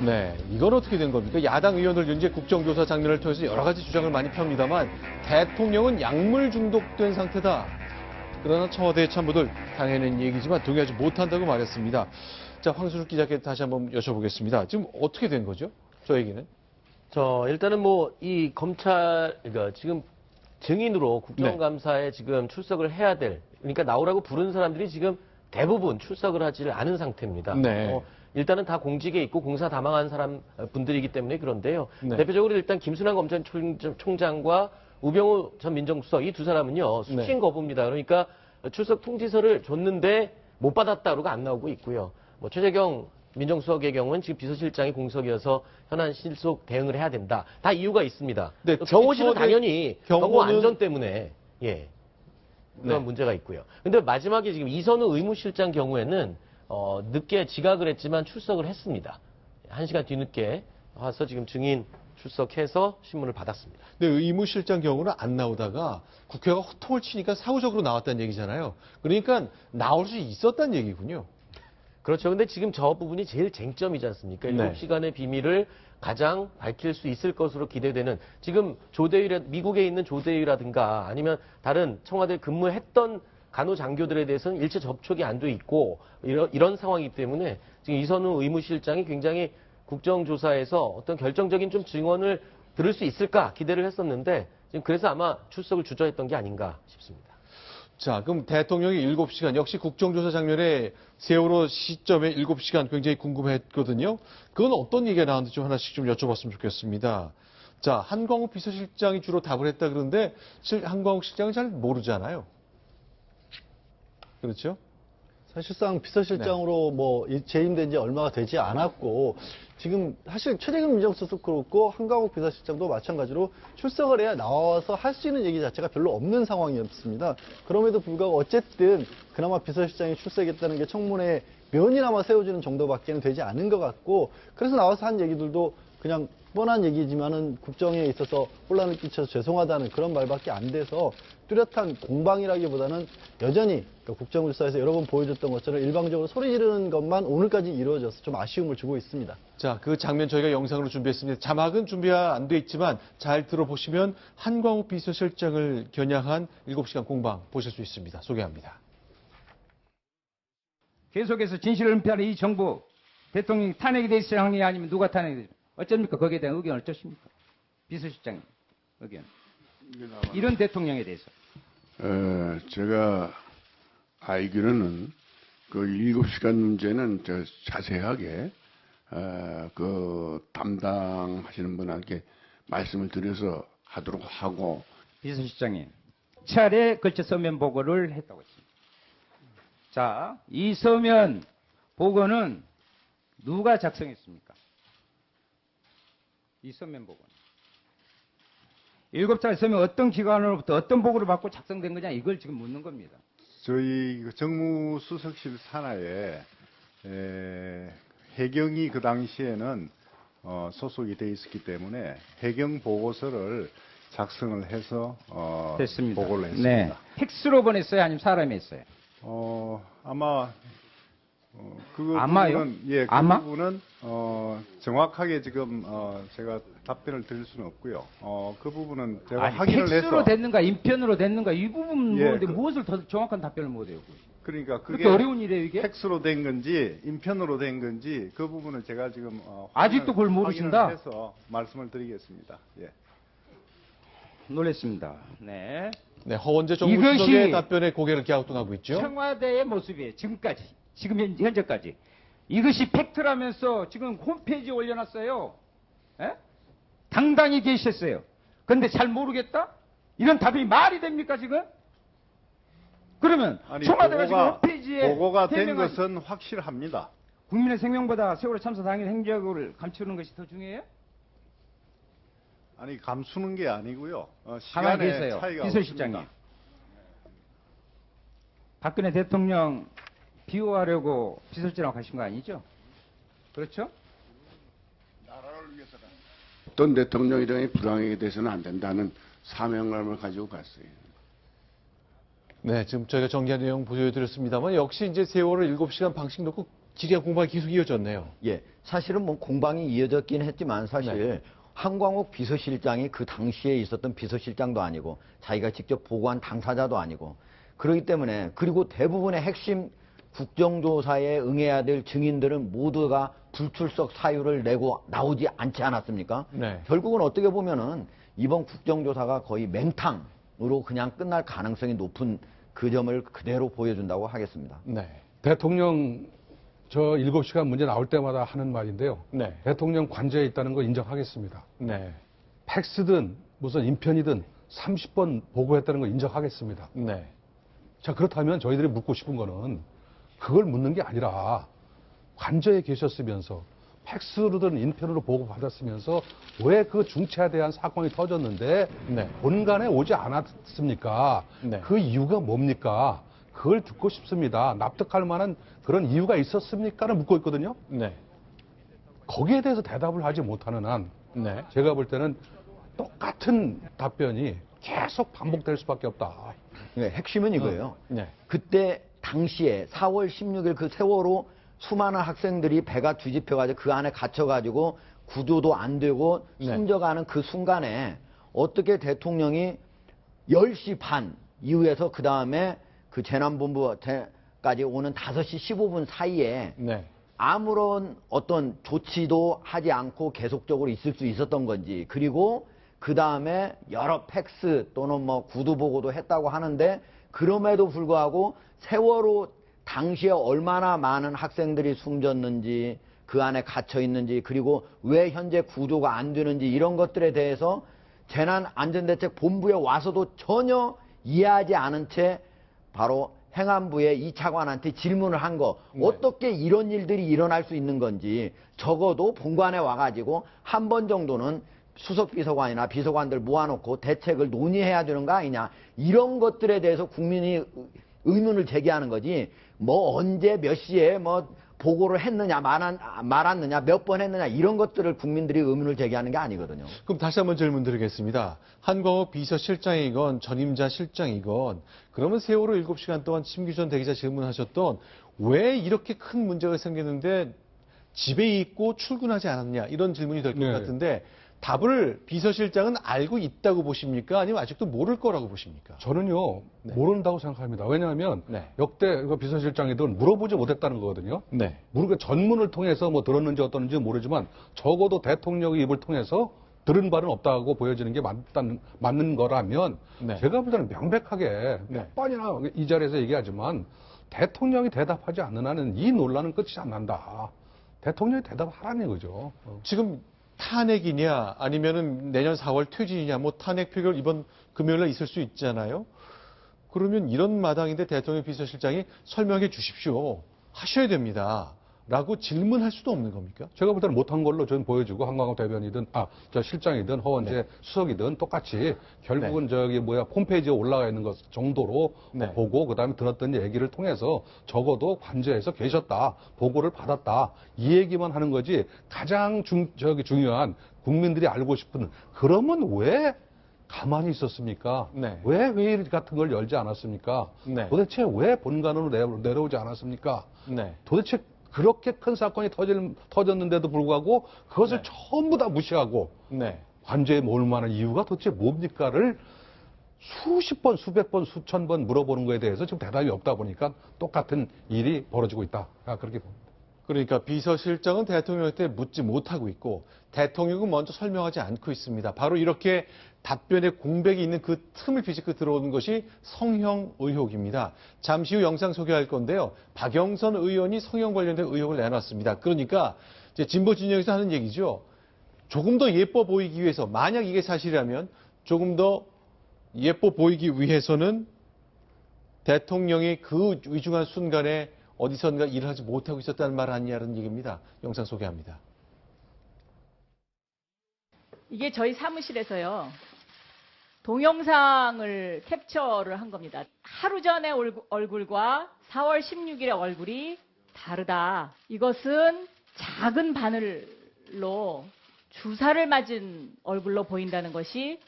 네, 이건 어떻게 된 겁니까? 야당 의원들 이제 국정조사 장면을 통해서 여러 가지 주장을 많이 펴니다만 대통령은 약물 중독된 상태다. 그러나 청와대 참모들 당연한 얘기지만 동의하지 못한다고 말했습니다. 자, 황수석 기자께 다시 한번 여쭤보겠습니다. 지금 어떻게 된 거죠? 저 얘기는? 일단은 이 검찰, 그러니까 지금 증인으로 국정감사에 지금 출석을 해야 될, 그러니까 나오라고 부른 사람들이 지금 대부분 출석을 하지를 않은 상태입니다. 네. 일단은 다 공직에 있고 공사 다망한 분들이기 때문에 그런데요. 네. 대표적으로 일단 김순환 검찰총장과 우병우 전 민정수석 이 두 사람은요. 수신 거부입니다. 그러니까 출석 통지서를 줬는데 못 받았다 그러고 안 나오고 있고요. 최재경 민정수석의 경우는 지금 비서실장이 공석이어서 현안 실속 대응을 해야 된다. 다 이유가 있습니다. 네, 경호실은 당연히 경호 경호는- 안전 때문에 그런 문제가 있고요. 근데 마지막에 지금 이선우 의무실장 경우에는 늦게 지각을 했지만 출석을 했습니다. 1시간 뒤늦게 와서 지금 증인 출석해서 신문을 받았습니다. 근데 의무실장 경우는 안 나오다가 국회가 호통을 치니까 사후적으로 나왔다는 얘기잖아요. 그러니까 나올 수 있었다는 얘기군요. 그렇죠. 근데 지금 저 부분이 제일 쟁점이지 않습니까? 네. 7시간의 비밀을 가장 밝힐 수 있을 것으로 기대되는 지금 미국에 있는 조대위라든가 아니면 다른 청와대 근무했던 간호장교들에 대해서는 일체 접촉이 안 돼 있고 이런 상황이기 때문에 지금 이선우 의무실장이 굉장히 국정조사에서 어떤 결정적인 좀 증언을 들을 수 있을까 기대를 했었는데 지금 그래서 아마 출석을 주저했던 게 아닌가 싶습니다. 자, 그럼 대통령이 7시간, 역시 국정조사 장면에 세월호 시점에 7시간 굉장히 궁금했거든요. 그건 어떤 얘기가 나왔는지 좀 하나씩 좀 여쭤봤으면 좋겠습니다. 자, 한광욱 비서실장이 주로 답을 했다 그러는데 한광욱 실장은 잘 모르잖아요. 그렇죠? 사실상 비서실장으로 재임된 지 얼마가 되지 않았고 지금 사실 최재경 민정수석도 그렇고 한광욱 비서실장도 마찬가지로 출석을 해야 나와서 할 수 있는 얘기 자체가 별로 없는 상황이었습니다. 그럼에도 불구하고 어쨌든 그나마 비서실장이 출석했다는 게 청문회 면이나마 세워주는 정도밖에는 되지 않은 것 같고 그래서 나와서 한 얘기들도 그냥 뻔한 얘기지만은 국정에 있어서 혼란을 끼쳐서 죄송하다는 그런 말밖에 안 돼서 뚜렷한 공방이라기보다는 여전히 국정조사에서 여러 번 보여줬던 것처럼 일방적으로 소리 지르는 것만 오늘까지 이루어져서 좀 아쉬움을 주고 있습니다. 자, 그 장면 저희가 영상으로 준비했습니다. 자막은 준비가 안 돼 있지만 잘 들어보시면 한광욱 비서실장을 겨냥한 7시간 공방 보실 수 있습니다. 소개합니다. 계속해서 진실을 은폐하는 이 정부 대통령이 탄핵이 돼 있어야 하느냐 아니면 누가 탄핵이 되죠? 어쩝니까? 거기에 대한 의견 어쩌십니까? 비서실장님 의견. 이런 대통령에 대해서. 제가 알기로는 그 7시간 문제는 자세하게 그 담당하시는 분에게 말씀을 드려서 하도록 하고 비서실장님 차례 걸쳐 서면 보고를 했다고 했습니다. 자, 이 서면 보고는 누가 작성했습니까? 이 서면 보고는 7달 서면 어떤 기관으로부터 어떤 보고를 받고 작성된 거냐 이걸 지금 묻는 겁니다. 저희 정무수석실 산하에 해경이 그 당시에는 소속이 돼 있었기 때문에 해경 보고서를 작성을 해서 됐습니다. 보고를 했습니다. 네. 팩스로 보냈어요, 아니면 사람이 했어요? 아마 그 아마요? 부분은 그 아마? 부분은 정확하게 지금 제가 답변을 드릴 수는 없고요. 그 부분은 제가 확인을 팩스로 해서 됐는가 인편으로 됐는가 이 부분 예, 무엇을 더 정확한 답변을 못해요? 그러니까 그렇게 그게 어려운 일이에요 이게? 팩스로 된 건지 인편으로 된 건지 그 부분은 제가 지금 아직도 그걸 모르신다? 확인을 해서 말씀을 드리겠습니다. 예. 놀랬습니다. 네. 네, 허원재 정무수석의 이것이 답변에 고개를 갸우뚱하고 있죠. 청와대의 모습이에요. 지금까지. 지금 현재까지. 이것이 팩트라면서 지금 홈페이지에 올려놨어요. 에? 당당히 계셨어요. 그런데 잘 모르겠다? 이런 답이 말이 됩니까 지금? 그러면 아니, 청와대가 지금 홈페이지에 보고가 된 해명한 것은 확실합니다. 국민의 생명보다 세월호 참사 당일 행적을 감추는 것이 더 중요해요? 아니 감추는 게 아니고요. 가만히 시간의 계세요. 차이가 비서실장님. 없습니다. 박근혜 대통령 비호하려고 비서실장하고 가신 거 아니죠? 그렇죠? 어떤 대통령이든지 불황하게 돼서는 안 된다는 사명감을 가지고 갔어요. 네, 지금 저희가 정리한 내용 보여드렸습니다만 역시 이제 세월호 7시간 방식 놓고 지리한 공방이 계속 이어졌네요. 예, 사실은 뭐 공방이 이어졌긴 했지만 사실 한광욱 비서실장이 그 당시에 있었던 비서실장도 아니고 자기가 직접 보고한 당사자도 아니고 그렇기 때문에 그리고 대부분의 핵심 국정조사에 응해야 될 증인들은 모두가 불출석 사유를 내고 나오지 않지 않았습니까? 네. 결국은 어떻게 보면은 이번 국정조사가 거의 맹탕으로 그냥 끝날 가능성이 높은 그 점을 그대로 보여준다고 하겠습니다. 네. 대통령 저 7시간 문제 나올 때마다 하는 말인데요. 네. 대통령 관저에 있다는 거 인정하겠습니다. 네. 팩스든 무슨 인편이든 30번 보고했다는 거 인정하겠습니다. 네. 자, 그렇다면 저희들이 묻고 싶은 거는 그걸 묻는 게 아니라 관저에 계셨으면서 팩스로든 인편으로 보고받았으면서 왜 그 중체에 대한 사건이 터졌는데 네. 본관에 오지 않았습니까? 네. 그 이유가 뭡니까? 그걸 듣고 싶습니다. 납득할 만한 그런 이유가 있었습니까를 묻고 있거든요. 네. 거기에 대해서 대답을 하지 못하는 한 네. 제가 볼 때는 똑같은 답변이 계속 반복될 수밖에 없다. 네, 핵심은 이거예요. 네. 그때 당시에 4월 16일 그 세월호 수많은 학생들이 배가 뒤집혀가지고 그 안에 gat혀가지고 구조도 안 되고 네. 숨져가는 그 순간에 어떻게 대통령이 10시 반 이후에서 그 다음에 그 재난본부까지 오는 5시 15분 사이에 네. 아무런 어떤 조치도 하지 않고 계속적으로 있을 수 있었던 건지 그리고 그 다음에 여러 팩스 또는 뭐 구두 보고도 했다고 하는데 그럼에도 불구하고 세월호 당시에 얼마나 많은 학생들이 숨졌는지 그 안에 갇혀 있는지 그리고 왜 현재 구조가 안 되는지 이런 것들에 대해서 재난안전대책본부에 와서도 전혀 이해하지 않은 채 바로 행안부의 이 차관한테 질문을 한 거 어떻게 이런 일들이 일어날 수 있는 건지 적어도 본관에 와가지고 한 번 정도는 수석비서관이나 비서관들 모아놓고 대책을 논의해야 되는 거 아니냐 이런 것들에 대해서 국민이 의문을 제기하는 거지 뭐 언제 몇 시에 뭐 보고를 했느냐 말았느냐 몇 번 했느냐 이런 것들을 국민들이 의문을 제기하는 게 아니거든요. 그럼 다시 한번 질문 드리겠습니다. 한광욱 비서실장이건 전임자 실장이건 그러면 세월호 7시간 동안 심기전 대기자 질문하셨던 왜 이렇게 큰 문제가 생겼는데 집에 있고 출근하지 않았냐 이런 질문이 될 것 네. 같은데 답을 비서실장은 알고 있다고 보십니까? 아니면 아직도 모를 거라고 보십니까? 저는요, 모른다고 생각합니다. 왜냐하면 네. 역대 그 비서실장이든 물어보지 못했다는 거거든요. 네. 모르게 전문을 통해서 뭐 들었는지 어떤지 모르지만 적어도 대통령의 입을 통해서 들은 바는 없다고 보여지는 게 맞는 거라면 네. 제가 볼 때는 명백하게 네. 몇 번이나 이 자리에서 얘기하지만 대통령이 대답하지 않는 한은 이 논란은 끝이 안 난다. 대통령이 대답하라는 거죠. 지금 탄핵이냐 아니면은 내년 4월 퇴진이냐 뭐 탄핵 표결 이번 금요일에 있을 수 있잖아요. 그러면 이런 마당인데 대통령 비서실장이 설명해 주십시오. 하셔야 됩니다. 라고 질문할 수도 없는 겁니까? 제가 볼 때는 못한 걸로 저는 보여지고 한광욱 대변이든 저 실장이든 허원재 네. 수석이든 똑같이 결국은 홈페이지에 올라가 있는 것 정도로 네. 보고 그다음에 들었던 얘기를 통해서 적어도 관저에서 계셨다 보고를 받았다 이 얘기만 하는 거지 가장 중요한 국민들이 알고 싶은 그러면 왜 가만히 있었습니까? 네. 왜 회의 같은 걸 열지 않았습니까? 네. 도대체 왜 본관으로 내려오지 않았습니까? 네. 도대체 그렇게 큰 사건이 터졌는데도 불구하고 그것을 네. 전부 다 무시하고 네. 관저에 모을 만한 이유가 도대체 뭡니까를 수십 번, 수백 번, 수천 번 물어보는 거에 대해서 지금 대답이 없다 보니까 똑같은 일이 벌어지고 있다. 그렇게 봅니다. 그러니까 비서실장은 대통령한테 묻지 못하고 있고 대통령은 먼저 설명하지 않고 있습니다. 바로 이렇게 답변에 공백이 있는 그 틈을 비집고 들어오는 것이 성형 의혹입니다. 잠시 후 영상 소개할 건데요. 박영선 의원이 성형 관련된 의혹을 내놨습니다. 그러니까 이제 진보 진영에서 하는 얘기죠. 조금 더 예뻐 보이기 위해서 만약 이게 사실이라면 조금 더 예뻐 보이기 위해서는 대통령이 그 위중한 순간에 어디선가 일을 하지 못하고 있었다는 말 아니냐는 얘기입니다. 영상 소개합니다. 이게 저희 사무실에서요. 동영상을 캡처를 한 겁니다. 하루 전의 얼굴과 4월 16일의 얼굴이 다르다. 이것은 작은 바늘로 주사를 맞은 얼굴로 보인다는 것이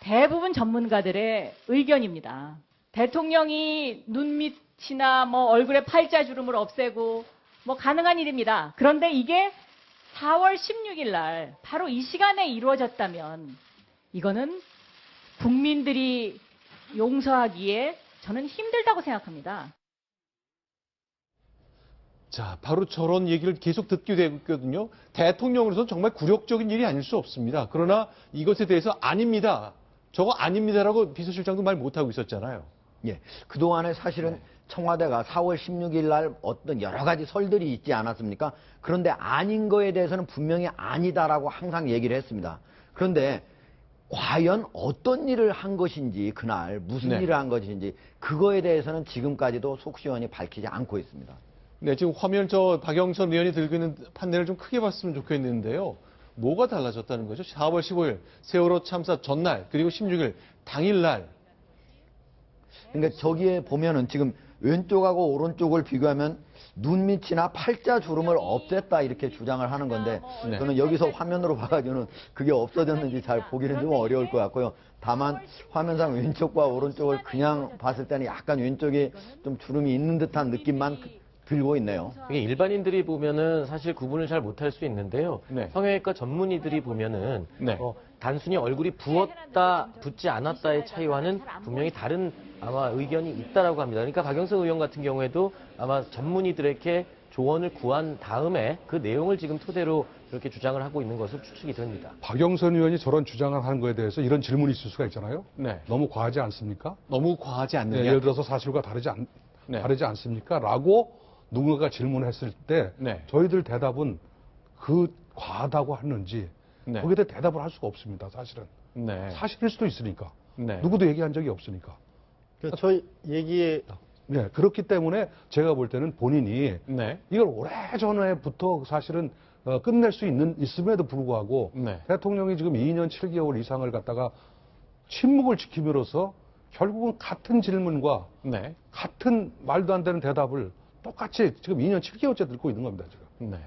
대부분 전문가들의 의견입니다. 대통령이 눈 밑이나 뭐 얼굴에 팔자주름을 없애고 뭐 가능한 일입니다. 그런데 이게 4월 16일 날 바로 이 시간에 이루어졌다면 이거는 국민들이 용서하기에 저는 힘들다고 생각합니다. 자, 바로 저런 얘기를 계속 듣게 되거든요. 대통령으로서는 정말 굴욕적인 일이 아닐 수 없습니다. 그러나 이것에 대해서 아닙니다. 저거 아닙니다라고 비서실장도 말 못하고 있었잖아요. 예. 그동안에 사실은 청와대가 4월 16일 날 어떤 여러 가지 설들이 있지 않았습니까? 그런데 아닌 거에 대해서는 분명히 아니다라고 항상 얘기를 했습니다. 그런데 과연 어떤 일을 한 것인지, 그날 무슨 일을 한 것인지, 그거에 대해서는 지금까지도 속 시원히 밝히지 않고 있습니다. 네, 지금 화면 박영선 의원이 들고 있는 판넬을 좀 크게 봤으면 좋겠는데요. 뭐가 달라졌다는 거죠? 4월 15일 세월호 참사 전날 그리고 16일 당일날. 그러니까 저기에 보면은 지금 왼쪽하고 오른쪽을 비교하면 눈밑이나 팔자 주름을 없앴다 이렇게 주장을 하는 건데 네. 저는 여기서 화면으로 봐가지고는 그게 없어졌는지 잘 보기는 좀 어려울 것 같고요. 다만 화면상 왼쪽과 오른쪽을 그냥 봤을 때는 약간 왼쪽에 좀 주름이 있는 듯한 느낌만 들고 있네요. 이게 일반인들이 보면은 사실 구분을 잘 못할 수 있는데요. 네. 성형외과 전문의들이 보면은 네. 단순히 얼굴이 부었다, 붓지 않았다의 차이와는 분명히 다른 아마 의견이 있다라고 합니다. 그러니까 박영선 의원 같은 경우에도 아마 전문의들에게 조언을 구한 다음에 그 내용을 지금 토대로 이렇게 주장을 하고 있는 것으로 추측이 됩니다. 박영선 의원이 저런 주장을 하는 거에 대해서 이런 질문이 있을 수가 있잖아요. 네. 너무 과하지 않습니까? 너무 과하지 네, 않느냐. 예를 들어서 사실과 다르지 않습니까? 라고 누군가가 질문했을 때 네. 저희들 대답은 그 과하다고 하는지 네. 거기에 대해 대답을 할 수가 없습니다. 사실은. 네. 사실일 수도 있으니까. 네. 누구도 얘기한 적이 없으니까. 저희 얘기에 네, 그렇기 때문에 제가 볼 때는 본인이 네. 이걸 오래전에부터 사실은 끝낼 수 있음에도 불구하고 네. 대통령이 지금 2년 7개월 이상을 갖다가 침묵을 지킴으로써 결국은 같은 질문과 네. 같은 말도 안 되는 대답을 똑같이 지금 2년 7개월째 듣고 있는 겁니다, 지금. 네.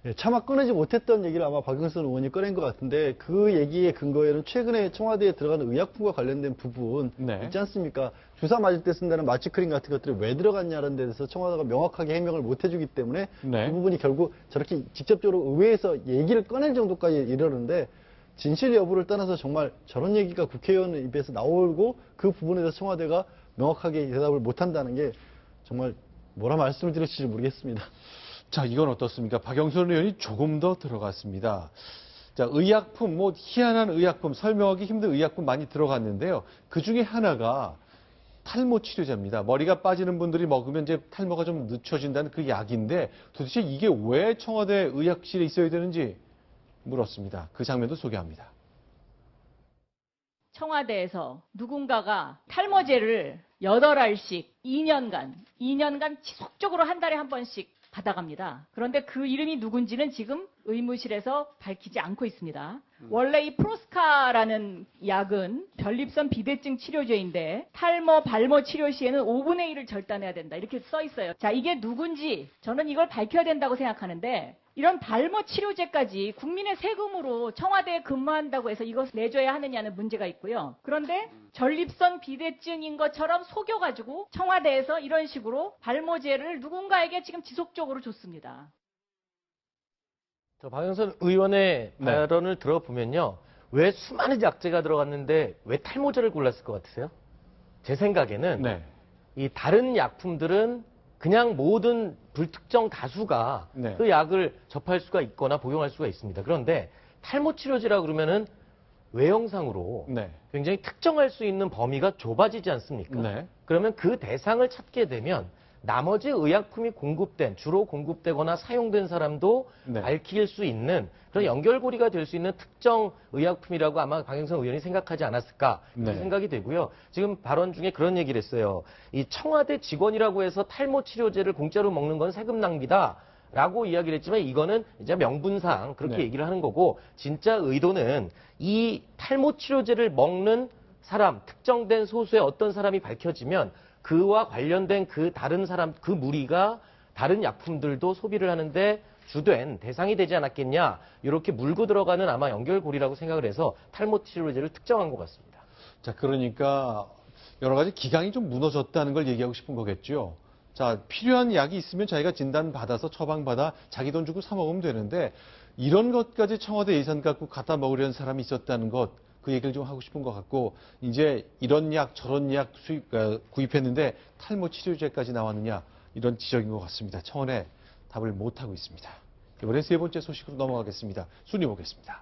예, 차마 꺼내지 못했던 얘기를 아마 박영선 의원이 꺼낸 것 같은데 그 얘기의 근거에는 최근에 청와대에 들어가는 의약품과 관련된 부분 네. 있지 않습니까? 주사 맞을 때 쓴다는 마취크림 같은 것들이 왜 들어갔냐는 데 대해서 청와대가 명확하게 해명을 못 해주기 때문에 네. 그 부분이 결국 저렇게 직접적으로 의회에서 얘기를 꺼낼 정도까지 이르는데 진실 여부를 떠나서 정말 저런 얘기가 국회의원 입에서 나오고 그 부분에 대해서 청와대가 명확하게 대답을 못한다는 게 정말 뭐라 말씀을 드릴지 모르겠습니다. 자, 이건 어떻습니까? 박영선 의원이 조금 더 들어갔습니다. 자, 의약품, 희한한 의약품, 설명하기 힘든 의약품 많이 들어갔는데요. 그 중에 하나가 탈모 치료제입니다. 머리가 빠지는 분들이 먹으면 이제 탈모가 좀 늦춰진다는 그 약인데 도대체 이게 왜 청와대 의학실에 있어야 되는지 물었습니다. 그 장면도 소개합니다. 청와대에서 누군가가 탈모제를 8알씩 2년간 지속적으로 한 달에 한 번씩 받아갑니다. 그런데 그 이름이 누군지는 지금 의무실에서 밝히지 않고 있습니다. 원래 이 프로스카라는 약은 전립선 비대증 치료제인데 탈모, 발모 치료 시에는 5분의 1을 절단해야 된다. 이렇게 써 있어요. 자, 이게 누군지 저는 이걸 밝혀야 된다고 생각하는데 이런 발모 치료제까지 국민의 세금으로 청와대에 근무한다고 해서 이것 내줘야 하느냐는 문제가 있고요. 그런데 전립선 비대증인 것처럼 속여가지고 청와대에서 이런 식으로 발모제를 누군가에게 지금 지속적으로 줬습니다. 저 박영선 의원의 네. 발언을 들어보면요. 왜 수많은 약제가 들어갔는데 왜 탈모제를 골랐을 것 같으세요? 제 생각에는 네. 이 다른 약품들은 그냥 모든 불특정 다수가 네. 그 약을 접할 수가 있거나 복용할 수가 있습니다. 그런데 탈모 치료제라 그러면은 외형상으로 네. 굉장히 특정할 수 있는 범위가 좁아지지 않습니까? 네. 그러면 그 대상을 찾게 되면 나머지 의약품이 주로 공급되거나 사용된 사람도 네. 밝힐 수 있는 그런 연결고리가 될 수 있는 특정 의약품이라고 아마 박영선 의원이 생각하지 않았을까 네. 생각이 되고요. 지금 발언 중에 그런 얘기를 했어요. 이 청와대 직원이라고 해서 탈모 치료제를 공짜로 먹는 건 세금 낭비다. 라고 이야기를 했지만 이거는 이제 명분상 그렇게 네. 얘기를 하는 거고 진짜 의도는 이 탈모 치료제를 먹는 사람, 특정된 소수의 어떤 사람이 밝혀지면 그와 관련된 그 다른 사람, 그 무리가 다른 약품들도 소비를 하는데 주된 대상이 되지 않았겠냐. 이렇게 물고 들어가는 아마 연결고리라고 생각을 해서 탈모 치료제를 특정한 것 같습니다. 자, 그러니까 여러 가지 기강이 좀 무너졌다는 걸 얘기하고 싶은 거겠죠. 자, 필요한 약이 있으면 자기가 진단받아서 처방받아 자기 돈 주고 사 먹으면 되는데 이런 것까지 청와대 예산 갖고 갖다 먹으려는 사람이 있었다는 것, 그 얘기를 좀 하고 싶은 것 같고 이제 이런 약 저런 약 구입했는데 탈모 치료제까지 나왔느냐 이런 지적인 것 같습니다. 청와대 답을 못하고 있습니다. 이번엔 세 번째 소식으로 넘어가겠습니다. 순위 보겠습니다.